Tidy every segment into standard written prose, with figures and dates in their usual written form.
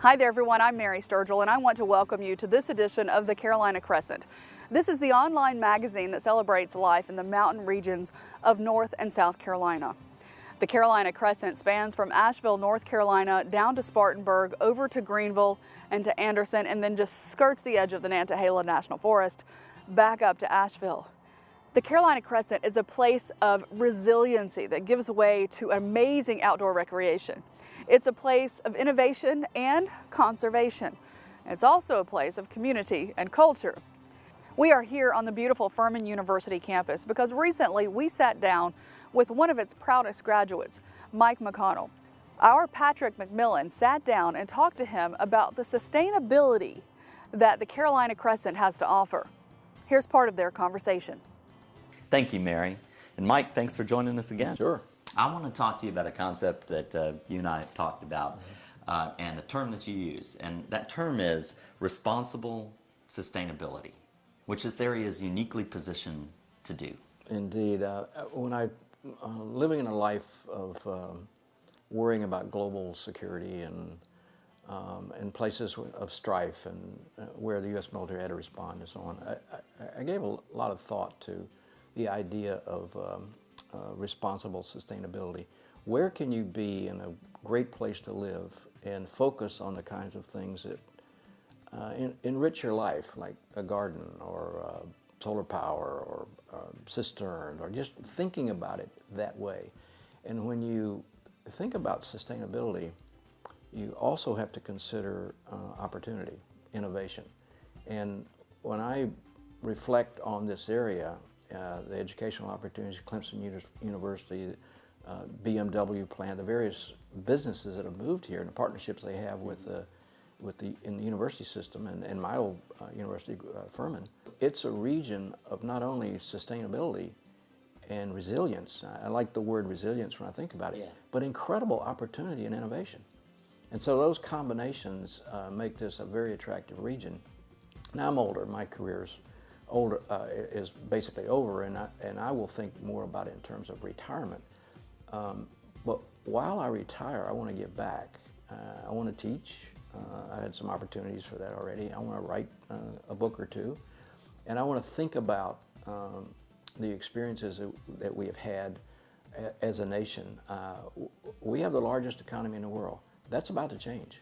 Hi there everyone, I'm Mary Sturgill and I want to welcome you to this edition of the Carolina Crescent. This is the online magazine that celebrates life in the mountain regions of North and South Carolina. The Carolina Crescent spans from Asheville, North Carolina, down to Spartanburg, over to Greenville and to Anderson, and then just skirts the edge of the Nantahala National Forest, back up to Asheville. The Carolina Crescent is a place of resiliency that gives way to amazing outdoor recreation. It's a place of innovation and conservation. It's also a place of community and culture. We are here on the beautiful Furman University campus because recently we sat down with one of its proudest graduates, Mike McConnell. Our Patrick McMillan sat down and talked to him about the sustainability that the Carolina Crescent has to offer. Here's part of their conversation. Thank you, Mary. And Mike, thanks for joining us again. Sure. I want to talk to you about a concept that you and I have talked about and a term that you use. And that term is responsible sustainability, which this area is uniquely positioned to do. Indeed. When I living in a life of worrying about global security and places of strife and where the U.S. military had to respond and so on, I gave a lot of thought to the idea of responsible sustainability. Where can you be in a great place to live and focus on the kinds of things that enrich your life, like a garden or solar power or cistern, or just thinking about it that way. And when you think about sustainability, you also have to consider opportunity, innovation. And when I reflect on this area, the educational opportunities, Clemson University, BMW plant, the various businesses that have moved here and the partnerships they have in the university system and my old university, Furman. It's a region of not only sustainability and resilience, I like the word resilience when I think about it, but incredible opportunity and innovation. And so those combinations make this a very attractive region. Now I'm older, my career's older, is basically over, and I will think more about it in terms of retirement. But while I retire, I want to give back. I want to teach. I had some opportunities for that already. I want to write a book or two, and I want to think about the experiences that we have had as a nation. We have the largest economy in the world. That's about to change.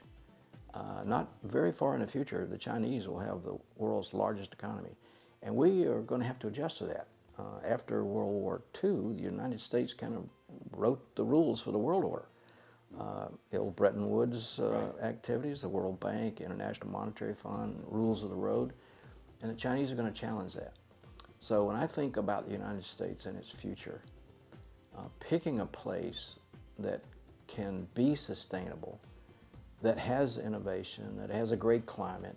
Not very far in the future, the Chinese will have the world's largest economy. And we are going to have to adjust to that. After World War II, the United States kind of wrote the rules for the world order. The old Bretton Woods activities, the World Bank, International Monetary Fund, rules of the road, and the Chinese are going to challenge that. So when I think about the United States and its future, picking a place that can be sustainable, that has innovation, that has a great climate,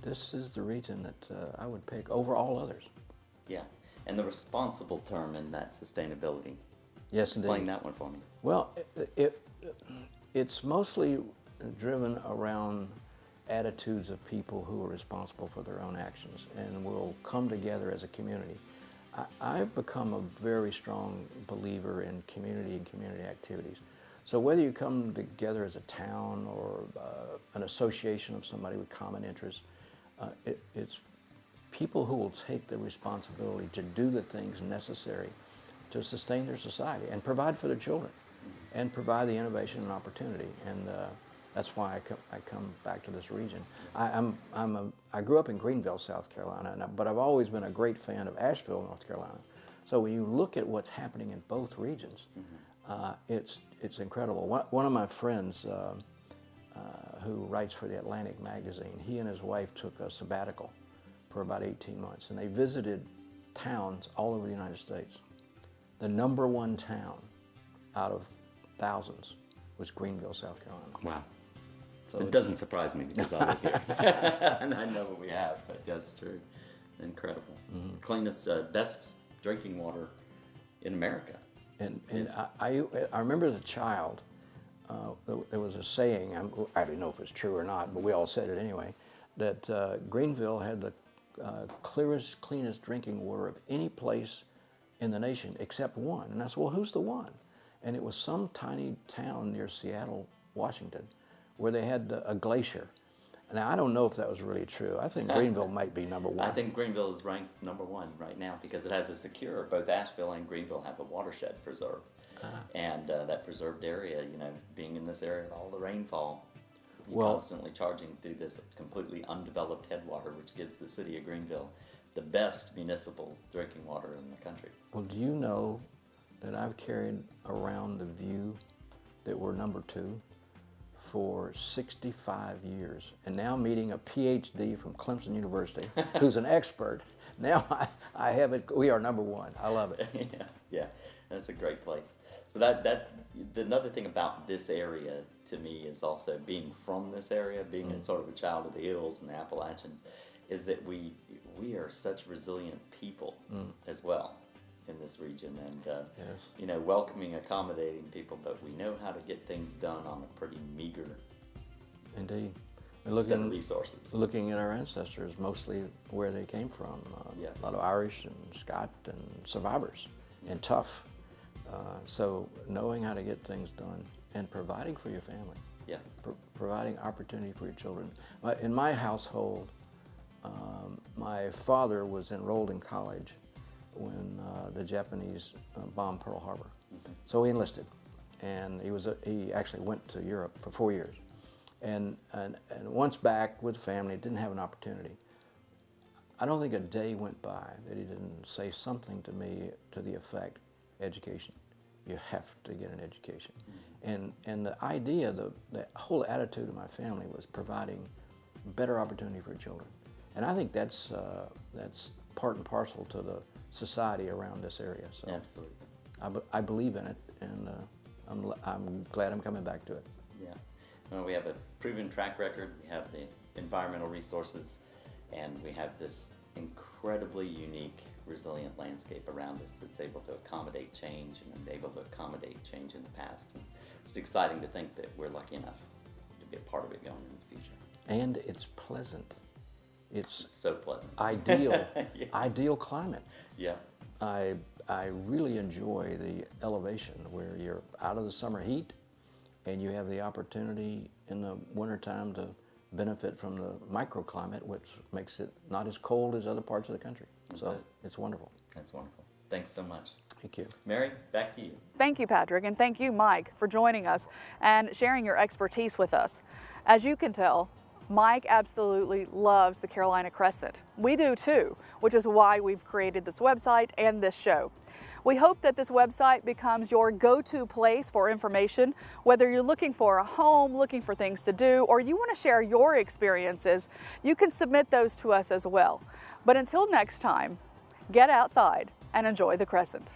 this is the region that I would pick over all others. Yeah, and the responsible term in that sustainability. Yes, indeed. Explain that one for me. Well, it's mostly driven around attitudes of people who are responsible for their own actions and will come together as a community. I've become a very strong believer in community and community activities. So whether you come together as a town or an association of somebody with common interests, it's people who will take the responsibility to do the things necessary to sustain their society and provide for their children and provide the innovation and opportunity. And that's why I come back to this region. I grew up in Greenville, South Carolina, but I've always been a great fan of Asheville, North Carolina. So when you look at what's happening in both regions, it's incredible. One of my friends who writes for the Atlantic magazine, he and his wife took a sabbatical for about 18 months, and they visited towns all over the United States. The #1 town out of thousands was Greenville, South Carolina. Wow. So it doesn't surprise me because I live here. And I know what we have, but that's true. Incredible. Mm-hmm. Cleanest, best drinking water in America. And I remember as a child, there was a saying, I don't know if it's true or not, but we all said it anyway, that Greenville had the clearest, cleanest drinking water of any place in the nation except one. And I said, well, who's the one? And it was some tiny town near Seattle, Washington, where they had a glacier. Now, I don't know if that was really true. I think Greenville might be number one. I think Greenville is ranked #1 right now because it has a secure, both Asheville and Greenville have a watershed preserve. And that preserved area, you know, being in this area, all the rainfall, you're constantly charging through this completely undeveloped headwater, which gives the city of Greenville the best municipal drinking water in the country. Well, do you know that I've carried around the view that we're #2 for 65 years, and now meeting a PhD from Clemson University, who's an expert. Now I have it. We are #1. I love it. Yeah, that's a great place. So another thing about this area to me is also being from this area, being a sort of a child of the hills and the Appalachians, is that we are such resilient people as well in this region, and Yes. you know, welcoming, accommodating people, but we know how to get things done on a pretty meager Indeed. set of resources. Looking at our ancestors, mostly where they came from. Yeah. A lot of Irish and Scot and survivors, and tough. So knowing how to get things done and providing for your family, Yeah, providing opportunity for your children. In my household, my father was enrolled in college when the Japanese bombed Pearl Harbor. So he enlisted, and he actually went to Europe for 4 years. And once back with family, didn't have an opportunity. I don't think a day went by that he didn't say something to me to the effect, education. You have to get an education. And the idea, the whole attitude of my family was providing better opportunity for children. And I think that's part and parcel to the society around this area. So absolutely. I believe in it, and I'm glad I'm coming back to it. Yeah. Well, we have a proven track record, we have the environmental resources, and we have this incredibly unique, resilient landscape around us that's able to accommodate change and able to accommodate change in the past. And it's exciting to think that we're lucky enough to be a part of it going in the future. And it's pleasant. It's so pleasant. Ideal, Yeah. Ideal climate. Yeah. I really enjoy the elevation where you're out of the summer heat and you have the opportunity in the wintertime to benefit from the microclimate, which makes it not as cold as other parts of the country. It's wonderful. That's wonderful. Thanks so much. Thank you. Mary, back to you. Thank you, Patrick, and thank you, Mike, for joining us and sharing your expertise with us. As you can tell, Mike absolutely loves the Carolina Crescent. We do too, which is why we've created this website and this show. We hope that this website becomes your go-to place for information, whether you're looking for a home, looking for things to do, or you want to share your experiences, you can submit those to us as well. But until next time, get outside and enjoy the Crescent.